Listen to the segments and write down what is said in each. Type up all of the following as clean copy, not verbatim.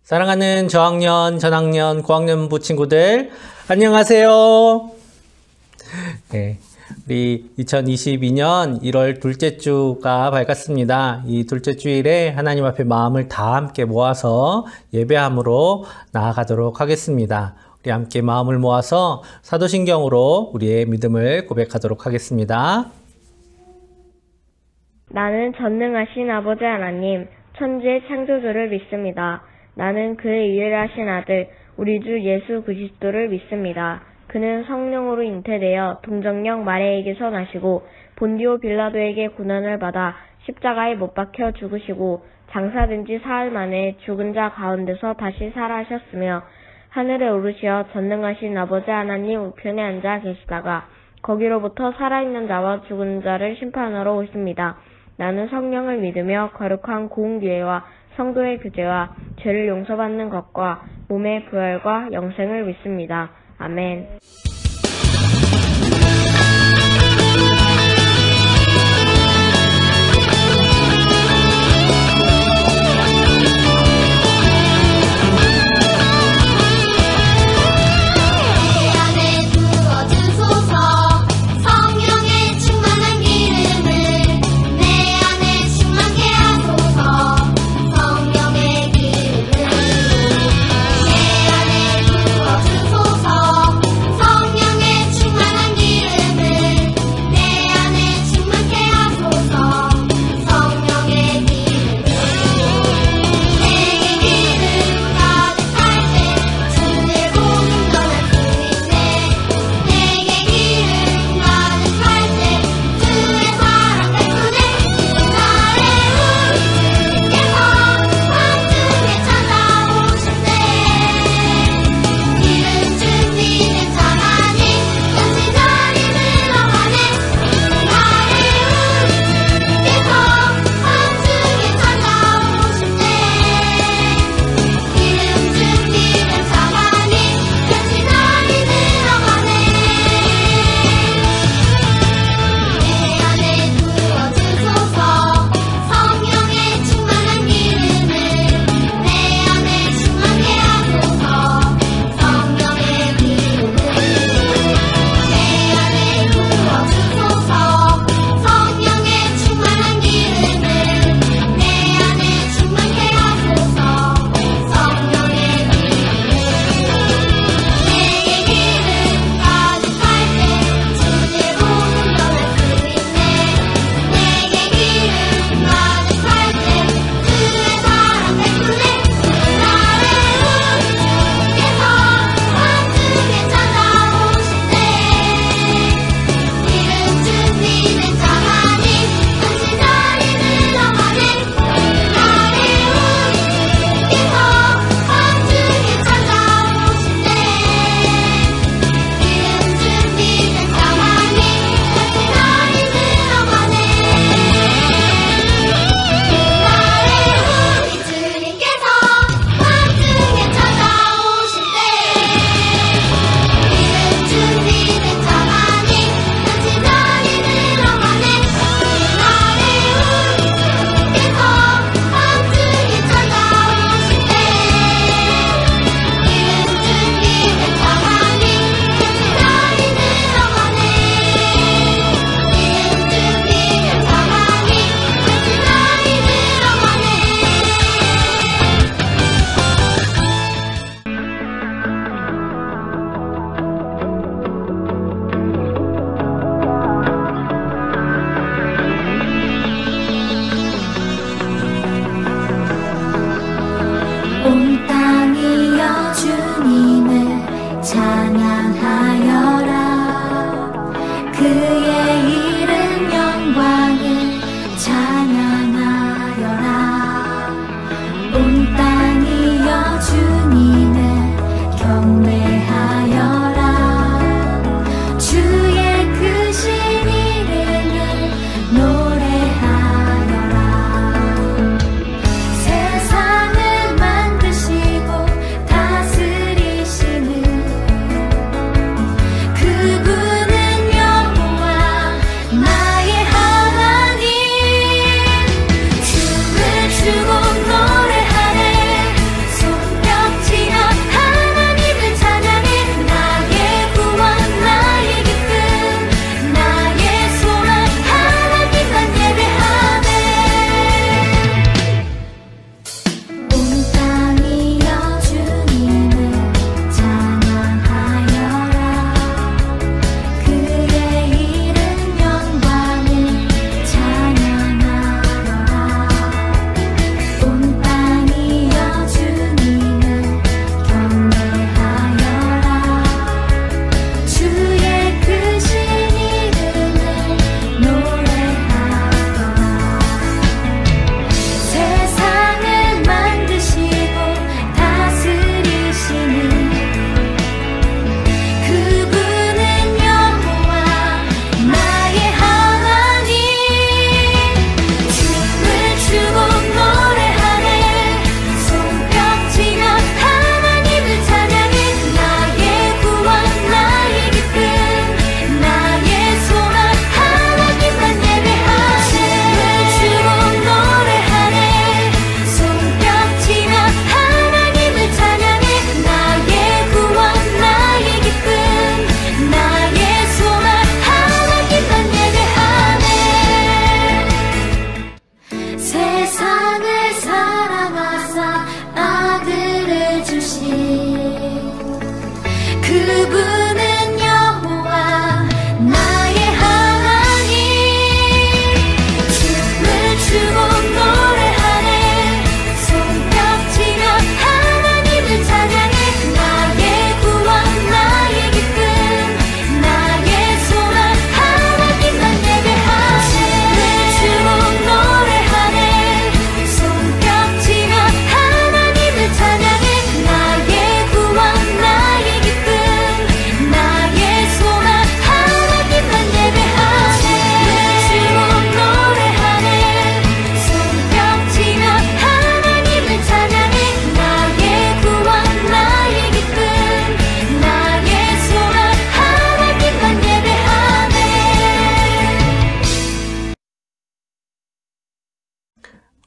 사랑하는 저학년, 전학년, 고학년부 친구들, 안녕하세요. 네, 우리 2022년 1월 둘째 주가 밝았습니다. 이 둘째 주일에 하나님 앞에 마음을 다 함께 모아서 예배함으로 나아가도록 하겠습니다. 우리 함께 마음을 모아서 사도신경으로 우리의 믿음을 고백하도록 하겠습니다. 나는 전능하신 아버지 하나님, 천지의 창조주를 믿습니다. 나는 그의 유일하신 아들, 우리 주 예수 그리스도를 믿습니다. 그는 성령으로 잉태되어 동정녀 마리아에게서 나시고 본디오 빌라도에게 고난을 받아 십자가에 못 박혀 죽으시고 장사된 지 사흘 만에 죽은 자 가운데서 다시 살아하셨으며 하늘에 오르시어 전능하신 아버지 하나님 우편에 앉아 계시다가 거기로부터 살아있는 자와 죽은 자를 심판하러 오십니다. 나는 성령을 믿으며 거룩한 공의와 성도의 교제와 죄를 용서받는 것과 몸의 부활과 영생을 믿습니다. 아멘. 성령의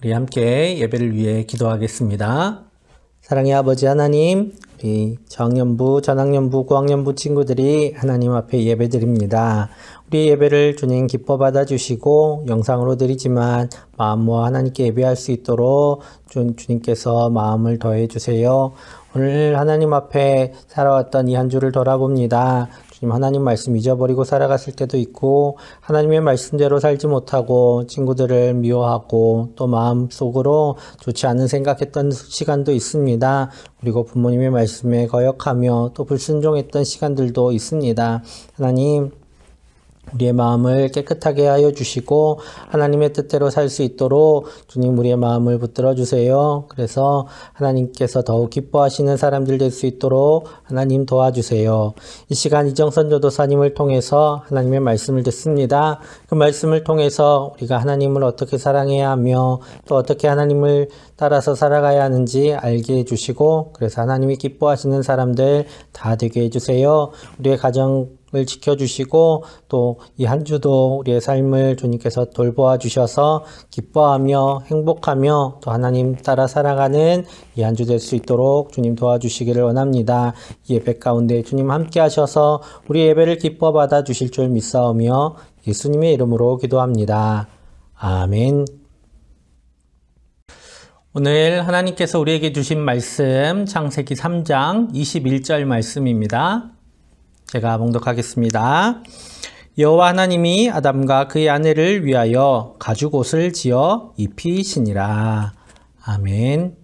우리 함께 예배를 위해 기도하겠습니다. 사랑의 아버지 하나님, 우리 저학년부, 전학년부, 고학년부 친구들이 하나님 앞에 예배드립니다. 우리 예배를 주님 기뻐 받아주시고 영상으로 드리지만 마음 모아 하나님께 예배할 수 있도록 주님께서 마음을 더해 주세요. 오늘 하나님 앞에 살아왔던 이 한 주를 돌아봅니다. 주님, 하나님 말씀 잊어버리고 살아갔을 때도 있고 하나님의 말씀대로 살지 못하고 친구들을 미워하고 또 마음속으로 좋지 않은 생각했던 시간도 있습니다. 그리고 부모님의 말씀에 거역하며 또 불순종했던 시간들도 있습니다. 하나님, 우리의 마음을 깨끗하게 하여 주시고 하나님의 뜻대로 살 수 있도록 주님 우리의 마음을 붙들어 주세요. 그래서 하나님께서 더욱 기뻐하시는 사람들 될 수 있도록 하나님 도와주세요. 이 시간 이정선 전도사님을 통해서 하나님의 말씀을 듣습니다. 그 말씀을 통해서 우리가 하나님을 어떻게 사랑해야 하며 또 어떻게 하나님을 따라서 살아가야 하는지 알게 해주시고 그래서 하나님이 기뻐하시는 사람들 다 되게 해주세요. 우리의 가정을 지켜주시고 또 이 한 주도 우리의 삶을 주님께서 돌보아 주셔서 기뻐하며 행복하며 또 하나님 따라 살아가는 이 한 주 될 수 있도록 주님 도와주시기를 원합니다. 이 예배 가운데 주님 함께 하셔서 우리 예배를 기뻐 받아 주실 줄 믿사오며 예수님의 이름으로 기도합니다. 아멘. 오늘 하나님께서 우리에게 주신 말씀 창세기 3장 21절 말씀입니다. 제가 봉독하겠습니다. 여호와 하나님이 아담과 그의 아내를 위하여 가죽옷을 지어 입히시니라. 아멘.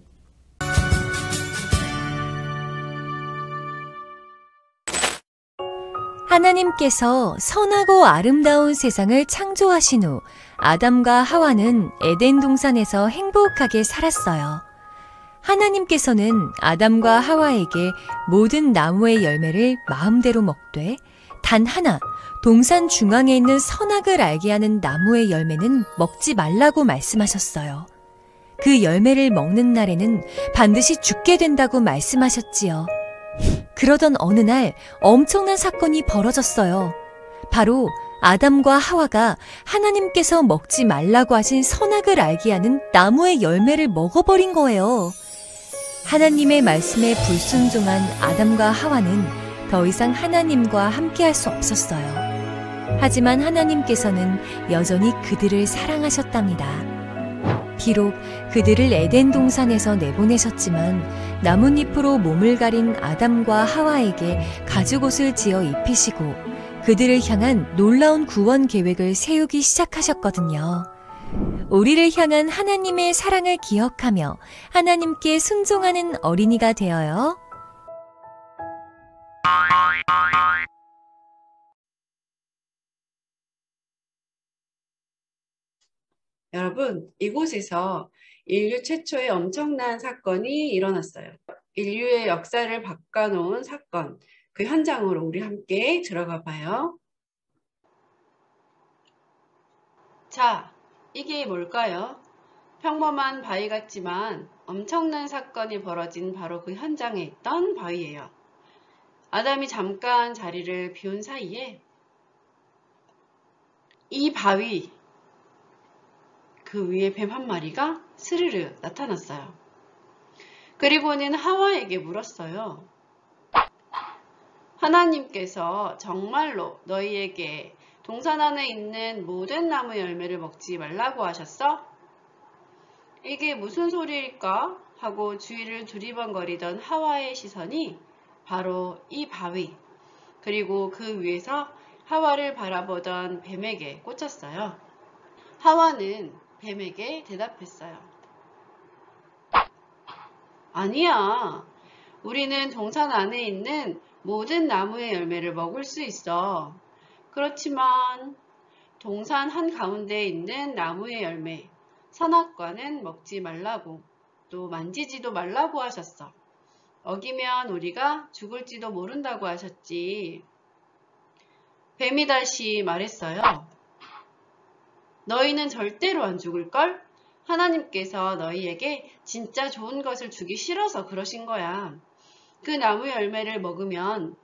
하나님께서 선하고 아름다운 세상을 창조하신 후 아담과 하와는 에덴 동산에서 행복하게 살았어요. 하나님께서는 아담과 하와에게 모든 나무의 열매를 마음대로 먹되 단 하나 동산 중앙에 있는 선악을 알게 하는 나무의 열매는 먹지 말라고 말씀하셨어요. 그 열매를 먹는 날에는 반드시 죽게 된다고 말씀하셨지요. 그러던 어느 날 엄청난 사건이 벌어졌어요. 바로 아담과 하와가 하나님께서 먹지 말라고 하신 선악을 알게 하는 나무의 열매를 먹어버린 거예요. 하나님의 말씀에 불순종한 아담과 하와는 더 이상 하나님과 함께할 수 없었어요. 하지만 하나님께서는 여전히 그들을 사랑하셨답니다. 비록 그들을 에덴 동산에서 내보내셨지만 나뭇잎으로 몸을 가린 아담과 하와에게 가죽옷을 지어 입히시고 그들을 향한 놀라운 구원 계획을 세우기 시작하셨거든요. 우리를 향한 하나님의 사랑을 기억하며 하나님께 순종하는 어린이가 되어요. 여러분, 이곳에서 인류 최초의 엄청난 사건이 일어났어요. 인류의 역사를 바꿔놓은 사건, 그 현장으로 우리 함께 들어가 봐요. 자, 이게 뭘까요? 평범한 바위 같지만 엄청난 사건이 벌어진 바로 그 현장에 있던 바위예요. 아담이 잠깐 자리를 비운 사이에 이 바위 그 위에 뱀 한 마리가 스르르 나타났어요. 그리고는 하와에게 물었어요. 하나님께서 정말로 너희에게 동산 안에 있는 모든 나무 열매를 먹지 말라고 하셨어? 이게 무슨 소리일까? 하고 주위를 두리번거리던 하와의 시선이 바로 이 바위 그리고 그 위에서 하와를 바라보던 뱀에게 꽂혔어요. 하와는 뱀에게 대답했어요. 아니야. 우리는 동산 안에 있는 모든 나무의 열매를 먹을 수 있어. 그렇지만 동산 한가운데에 있는 나무의 열매, 선악과는 먹지 말라고 또 만지지도 말라고 하셨어. 어기면 우리가 죽을지도 모른다고 하셨지. 뱀이 다시 말했어요. 너희는 절대로 안 죽을걸? 하나님께서 너희에게 진짜 좋은 것을 주기 싫어서 그러신 거야. 그 나무 열매를 먹으면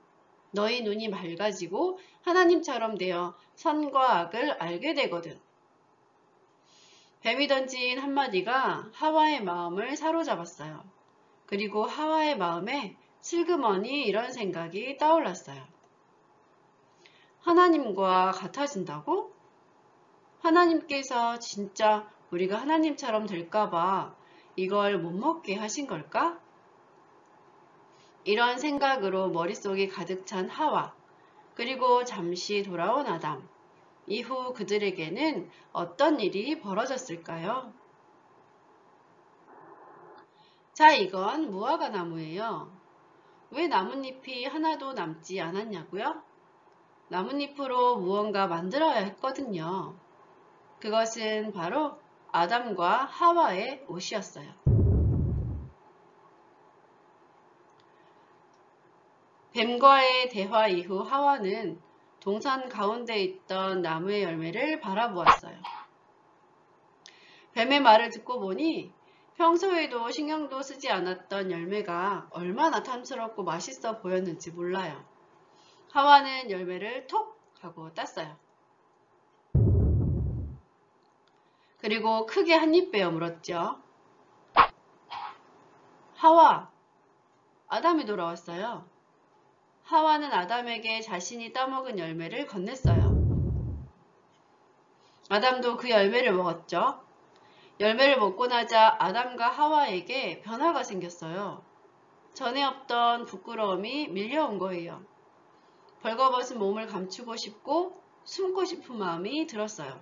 너희 눈이 맑아지고 하나님처럼 되어 선과 악을 알게 되거든. 뱀이 던진 한마디가 하와의 마음을 사로잡았어요. 그리고 하와의 마음에 슬그머니 이런 생각이 떠올랐어요. 하나님과 같아진다고? 하나님께서 진짜 우리가 하나님처럼 될까봐 이걸 못 먹게 하신 걸까? 이런 생각으로 머릿속이 가득 찬 하와, 그리고 잠시 돌아온 아담, 이후 그들에게는 어떤 일이 벌어졌을까요? 자, 이건 무화과 나무예요. 왜 나뭇잎이 하나도 남지 않았냐고요? 나뭇잎으로 무언가 만들어야 했거든요. 그것은 바로 아담과 하와의 옷이었어요. 뱀과의 대화 이후 하와는 동산 가운데 있던 나무의 열매를 바라보았어요. 뱀의 말을 듣고 보니 평소에도 신경도 쓰지 않았던 열매가 얼마나 탐스럽고 맛있어 보였는지 몰라요. 하와는 열매를 톡 하고 땄어요. 그리고 크게 한 입 베어 물었죠. 하와, 아담이 돌아왔어요. 하와는 아담에게 자신이 따먹은 열매를 건넸어요. 아담도 그 열매를 먹었죠. 열매를 먹고 나자 아담과 하와에게 변화가 생겼어요. 전에 없던 부끄러움이 밀려온 거예요. 벌거벗은 몸을 감추고 싶고 숨고 싶은 마음이 들었어요.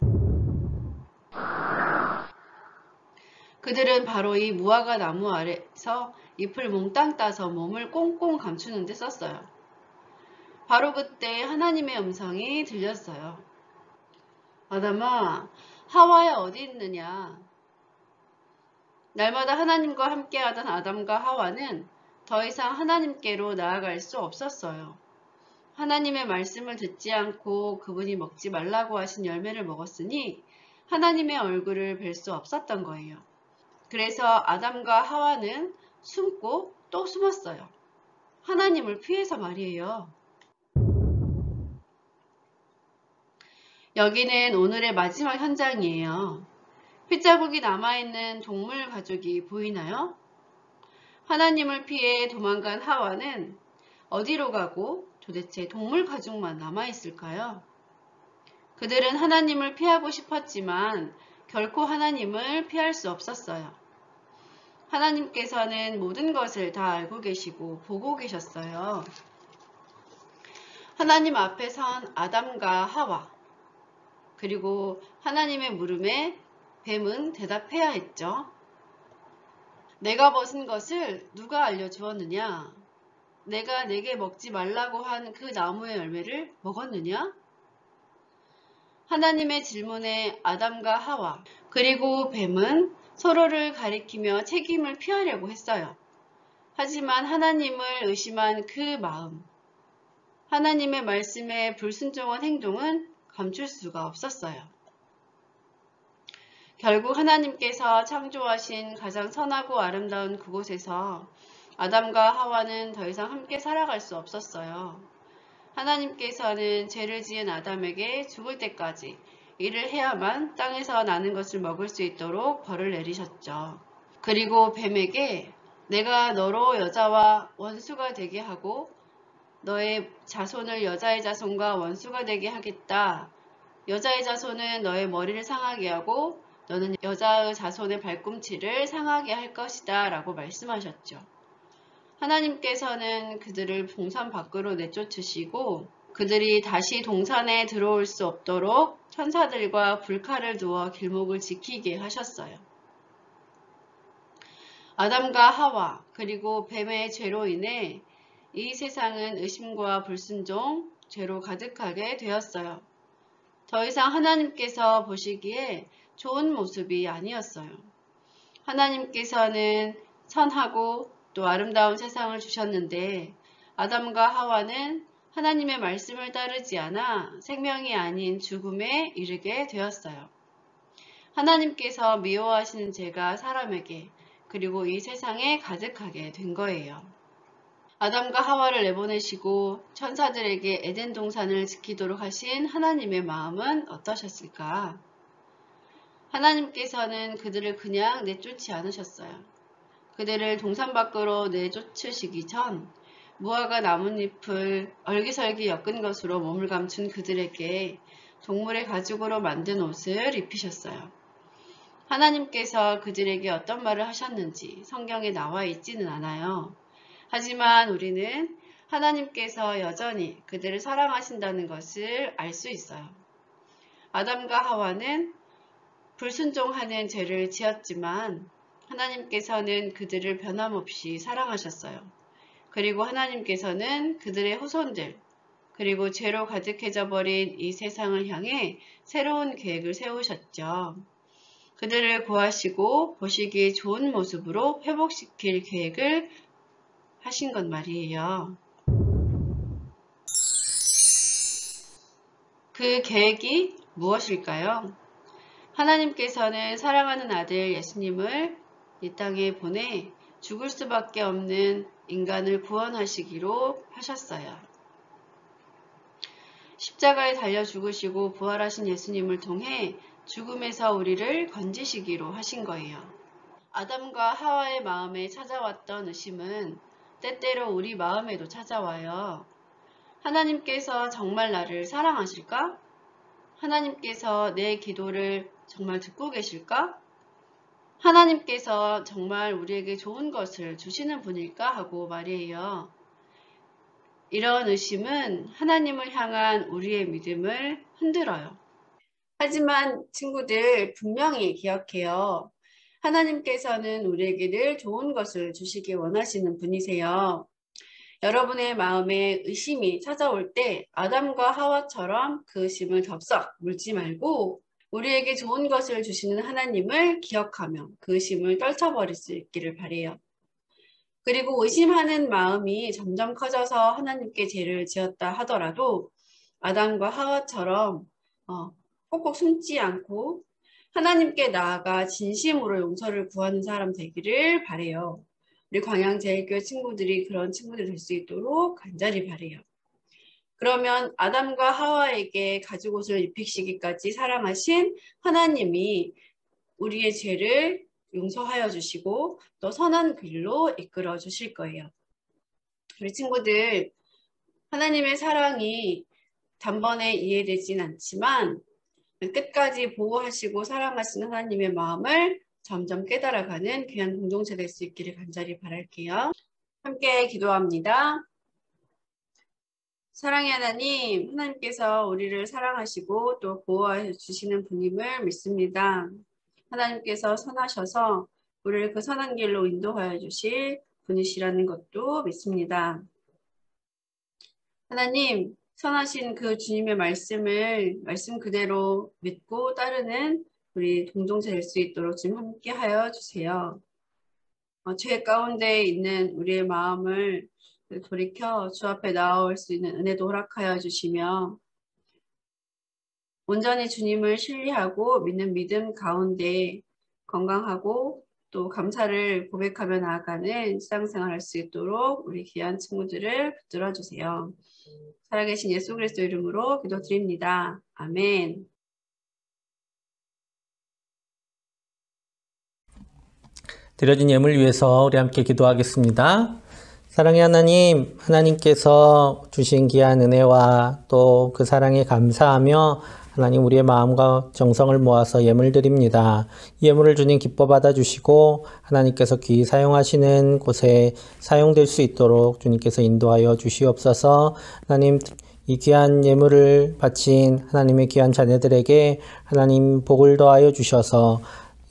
그들은 바로 이 무화과 나무 아래서 잎을 몽땅 따서 몸을 꽁꽁 감추는 데 썼어요. 바로 그때 하나님의 음성이 들렸어요. 아담아, 하와야 어디 있느냐? 날마다 하나님과 함께하던 아담과 하와는 더 이상 하나님께로 나아갈 수 없었어요. 하나님의 말씀을 듣지 않고 그분이 먹지 말라고 하신 열매를 먹었으니 하나님의 얼굴을 뵐 수 없었던 거예요. 그래서 아담과 하와는 숨고 또 숨었어요. 하나님을 피해서 말이에요. 여기는 오늘의 마지막 현장이에요. 핏자국이 남아있는 동물 가죽이 보이나요? 하나님을 피해 도망간 하와는 어디로 가고 도대체 동물 가죽만 남아있을까요? 그들은 하나님을 피하고 싶었지만 결코 하나님을 피할 수 없었어요. 하나님께서는 모든 것을 다 알고 계시고 보고 계셨어요. 하나님 앞에 선 아담과 하와, 그리고 하나님의 물음에 뱀은 대답해야 했죠. 내가 벗은 것을 누가 알려주었느냐? 내가 내게 먹지 말라고 한 그 나무의 열매를 먹었느냐? 하나님의 질문에 아담과 하와, 그리고 뱀은 서로를 가리키며 책임을 피하려고 했어요. 하지만 하나님을 의심한 그 마음, 하나님의 말씀에 불순종한 행동은 감출 수가 없었어요. 결국 하나님께서 창조하신 가장 선하고 아름다운 그곳에서 아담과 하와는 더 이상 함께 살아갈 수 없었어요. 하나님께서는 죄를 지은 아담에게 죽을 때까지 일을 해야만 땅에서 나는 것을 먹을 수 있도록 벌을 내리셨죠. 그리고 뱀에게 내가 너로 여자와 원수가 되게 하고 너의 자손을 여자의 자손과 원수가 되게 하겠다. 여자의 자손은 너의 머리를 상하게 하고 너는 여자의 자손의 발꿈치를 상하게 할 것이다 라고 말씀하셨죠. 하나님께서는 그들을 동산 밖으로 내쫓으시고 그들이 다시 동산에 들어올 수 없도록 천사들과 불칼을 두어 길목을 지키게 하셨어요. 아담과 하와 그리고 뱀의 죄로 인해 이 세상은 의심과 불순종, 죄로 가득하게 되었어요. 더 이상 하나님께서 보시기에 좋은 모습이 아니었어요. 하나님께서는 선하고 또 아름다운 세상을 주셨는데 아담과 하와는 하나님의 말씀을 따르지 않아 생명이 아닌 죽음에 이르게 되었어요. 하나님께서 미워하시는 죄가 사람에게 그리고 이 세상에 가득하게 된 거예요. 아담과 하와를 내보내시고 천사들에게 에덴 동산을 지키도록 하신 하나님의 마음은 어떠셨을까? 하나님께서는 그들을 그냥 내쫓지 않으셨어요. 그들을 동산 밖으로 내쫓으시기 전 무화과 나뭇잎을 얼기설기 엮은 것으로 몸을 감춘 그들에게 동물의 가죽으로 만든 옷을 입히셨어요. 하나님께서 그들에게 어떤 말을 하셨는지 성경에 나와 있지는 않아요. 하지만 우리는 하나님께서 여전히 그들을 사랑하신다는 것을 알 수 있어요. 아담과 하와는 불순종하는 죄를 지었지만 하나님께서는 그들을 변함없이 사랑하셨어요. 그리고 하나님께서는 그들의 후손들, 그리고 죄로 가득해져 버린 이 세상을 향해 새로운 계획을 세우셨죠. 그들을 구하시고 보시기에 좋은 모습으로 회복시킬 계획을 하신 것 말이에요. 그 계획이 무엇일까요? 하나님께서는 사랑하는 아들 예수님을 이 땅에 보내 죽을 수밖에 없는 인간을 구원하시기로 하셨어요. 십자가에 달려 죽으시고 부활하신 예수님을 통해 죽음에서 우리를 건지시기로 하신 거예요. 아담과 하와의 마음에 찾아왔던 의심은 때때로 우리 마음에도 찾아와요. 하나님께서 정말 나를 사랑하실까? 하나님께서 내 기도를 정말 듣고 계실까? 하나님께서 정말 우리에게 좋은 것을 주시는 분일까? 하고 말이에요. 이런 의심은 하나님을 향한 우리의 믿음을 흔들어요. 하지만 친구들 분명히 기억해요. 하나님께서는 우리에게 늘 좋은 것을 주시기 원하시는 분이세요. 여러분의 마음에 의심이 찾아올 때 아담과 하와처럼 그 의심을 덥석 물지 말고 우리에게 좋은 것을 주시는 하나님을 기억하며 그 의심을 떨쳐버릴 수 있기를 바라요. 그리고 의심하는 마음이 점점 커져서 하나님께 죄를 지었다 하더라도 아담과 하와처럼 꼭꼭 숨지 않고 하나님께 나아가 진심으로 용서를 구하는 사람 되기를 바라요. 우리 광양제일교회 친구들이 그런 친구들 될 수 있도록 간절히 바라요. 그러면 아담과 하와에게 가죽옷을 입히시기까지 사랑하신 하나님이 우리의 죄를 용서하여 주시고 또 선한 길로 이끌어 주실 거예요. 우리 친구들, 하나님의 사랑이 단번에 이해되진 않지만 끝까지 보호하시고 사랑하시는 하나님의 마음을 점점 깨달아가는 귀한 공동체 될 수 있기를 간절히 바랄게요. 함께 기도합니다. 사랑의 하나님, 하나님께서 우리를 사랑하시고 또 보호해 주시는 분임을 믿습니다. 하나님께서 선하셔서 우리를 그 선한 길로 인도하여 주실 분이시라는 것도 믿습니다. 하나님, 선하신 그 주님의 말씀 그대로 믿고 따르는 우리 공동체 될 수 있도록 지금 함께 하여 주세요. 죄 가운데 있는 우리의 마음을 돌이켜 주 앞에 나올 수 있는 은혜도 허락하여 주시며 온전히 주님을 신뢰하고 믿는 믿음 가운데 건강하고 또 감사를 고백하며 나아가는 신앙생활 할 수 있도록 우리 귀한 친구들을 붙들어 주세요. 살아계신 예수 그리스도 이름으로 기도드립니다. 아멘. 드려진 예물 위해서 우리 함께 기도하겠습니다. 사랑의 하나님, 하나님께서 주신 귀한 은혜와 또 그 사랑에 감사하며 하나님 우리의 마음과 정성을 모아서 예물 드립니다. 이 예물을 주님 기뻐 받아주시고 하나님께서 귀히 사용하시는 곳에 사용될 수 있도록 주님께서 인도하여 주시옵소서. 하나님 이 귀한 예물을 바친 하나님의 귀한 자녀들에게 하나님 복을 더하여 주셔서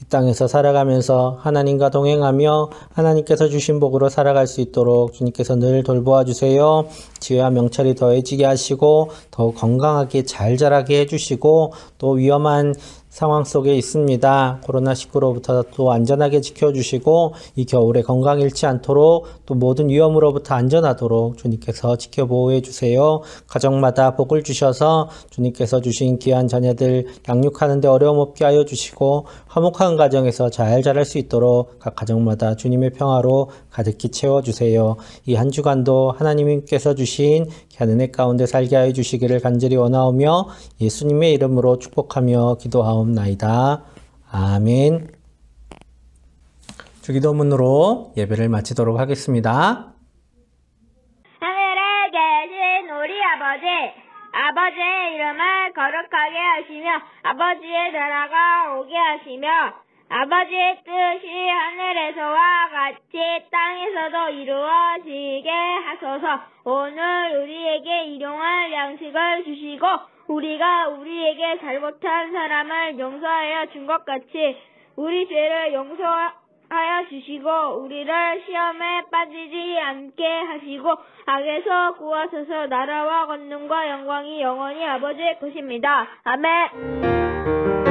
이 땅에서 살아가면서 하나님과 동행하며 하나님께서 주신 복으로 살아갈 수 있도록 주님께서 늘 돌보아 주세요. 지혜와 명철이 더해지게 하시고 더욱 건강하게 잘 자라게 해주시고 또 위험한 상황 속에 있습니다. 코로나19로부터 또 안전하게 지켜주시고 이 겨울에 건강 잃지 않도록 또 모든 위험으로부터 안전하도록 주님께서 지켜보호해 주세요. 가정마다 복을 주셔서 주님께서 주신 귀한 자녀들 양육하는 데 어려움 없게 하여 주시고 화목한 가정에서 잘 자랄 수 있도록 각 가정마다 주님의 평화로 가득히 채워주세요. 이 한 주간도 하나님께서 주신 귀한 은혜 가운데 살게 하여 주시기를 간절히 원하오며 예수님의 이름으로 축복하며 기도하옵나이다. 아멘. 주기도문으로 예배를 마치도록 하겠습니다. 하늘에 계신 우리 아버지의 이름을 거룩하게 하시며 아버지의 나라가 오게 하시며 아버지의 뜻이 하늘에서와 같이 땅에서도 이루어지게 하소서. 오늘 우리에게 일용할 양식을 주시고 우리가 우리에게 잘못한 사람을 용서하여 준 것 같이 우리 죄를 용서하여 주시고 우리를 시험에 빠지지 않게 하시고 악에서 구하소서. 나라와 권능과 영광이 영원히 아버지의 것입니다. 아멘.